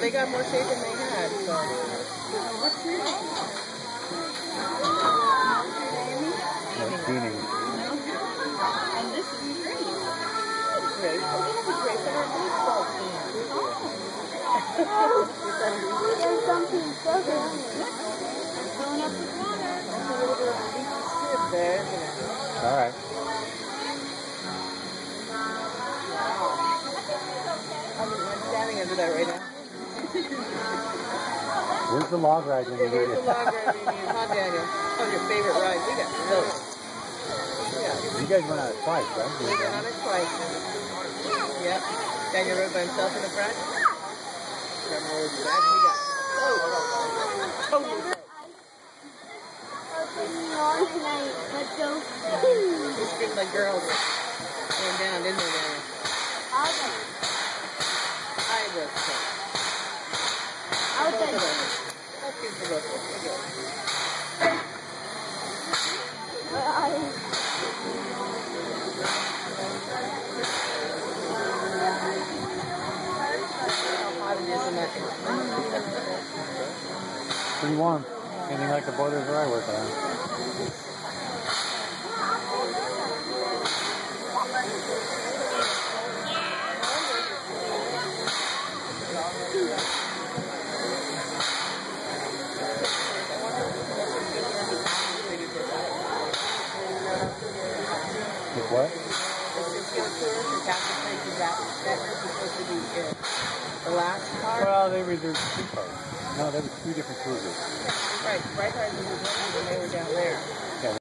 they got more shade than they had. So. That's tuning. And this is great. Great. Oh, we have a great for our baseball team. There's something so good. Filling up with water. That's a little bit of leaky sib there, isn't it? All right. I'm standing under that right now. Where's the log ride? Where's the log ride, huh, Daniel? Oh, your favorite ride. We got those. You guys went on it twice, right? We went on it twice. Yep. Daniel rode by himself in the front. Grandma rode the back. We got totally soaked. These big like girls came down, didn't they, Daniel? I was sick. Both of us. That's good for both of us. Pretty warm. Anything like the borders where I work on. With what? The last car? Well, they were two cars. No, there were two different cruisers. Right, cars were